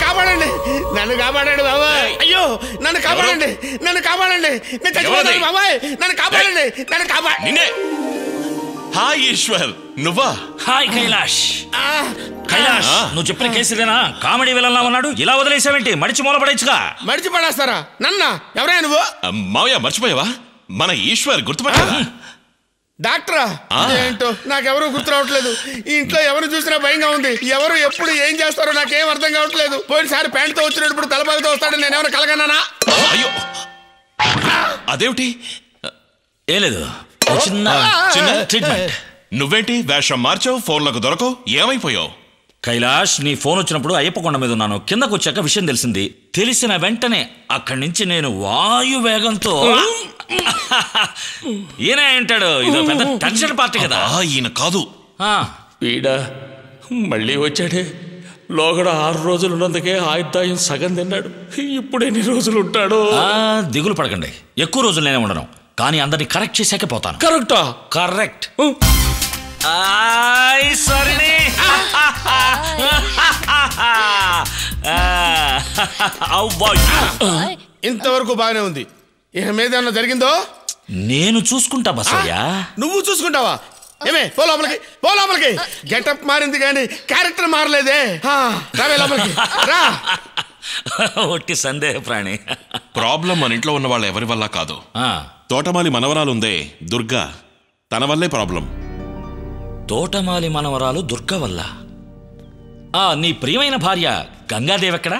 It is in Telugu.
కాపాడండి, నన్ను కాపాడండి బాబాయ్. అయ్యో నన్ను కాపాడండి, నన్ను కాపాడండి, నేను చచ్చిపోతాను బాబాయ్, నన్ను కాపాడండి, నన్ను కాపాడండి. హాయ్ ఈశ్వర్, నువ్వా? హాయ్ కైలాష్. కైలాష్, నువ్వు చెప్పిన కేసులేనా? కామెడీ విలన్లా ఉన్నాడు, ఇలా వదిలేసావేంటి? మడిచి మూలపడేచ్చుగా. మడిచి పడేస్తారా? నన్న ఎవరైనా నువ్వు? మావయ్య మర్చిపోయావా? మన ఈశ్వర్ గుర్తుపట్టావా? డాక్టరా? ఏంటో నాకెవరూ గుర్తు రావట్లేదు. ఈ ఇంట్లో ఎవరు చూసినా భయంగా ఉంది. ఎవరు ఎప్పుడు ఏం చేస్తారో నాకేం అర్థం కావట్లేదు. పోయినసారి ప్యాంటుతో వచ్చినప్పుడు తలపాగుతో వస్తాడని నేను ఎవరు కలగన్నానా? అయ్యో అదేమిటి? ఏం లేదు, చిన్న ట్రీట్మెంట్. నువ్వేంటి వేషం మార్చావు, ఫోన్లకు దొరకవు, ఏమైపోయావు? కైలాష్, నీ ఫోన్ వచ్చినప్పుడు అయ్యప్ప కొండ మీద ఉన్నాను. కిందకు వచ్చాక విషయం తెలిసింది. తెలిసిన వెంటనే అక్కడి నుంచి నేను వాయు వేగంతో ఈయన ఏంటాడు, ఇదో పెద్ద టెన్షన్ పార్టీ కదా. ఈయన కాదు. వీడా మళ్ళీ వచ్చాడే. లోగడ 6 రోజులు ఉన్నందుకే ఆయుర్దాయం సగం తిన్నాడు. ఇప్పుడు ఎన్ని రోజులు ఉంటాడో? దిగులు పడకండి, ఎక్కువ రోజులు నేనే ఉండను. కానీ అందరినీ కరెక్ట్ చేశాకే పోతాను. కరెక్టా? కరెక్ట్. సరే, ఇంతవరకు బాగానే ఉంది. ఇక మీద ఏమన్నా జరిగిందో నేను చూసుకుంటా బసయ్య. నువ్వు చూసుకుంటావా? ఏమే పో లోపలికి, పో లోపలికి. గెటప్ మారింది కానీ క్యారెక్టర్ మారలేదే. రావే లోపలికి రా. ఒట్టి సందేహ ప్రాణి. ప్రాబ్లం మన ఇంట్లో ఉన్న వాళ్ళు ఎవరి వల్ల కాదు. తోటమాలి మనవరాలు ఉందే దుర్గా, తన వల్లే ప్రాబ్లం. తోటమాలి మనవరాలు దుర్గా వల్ల? నీ ప్రియమైన భార్య గంగాదేవి ఎక్కడా?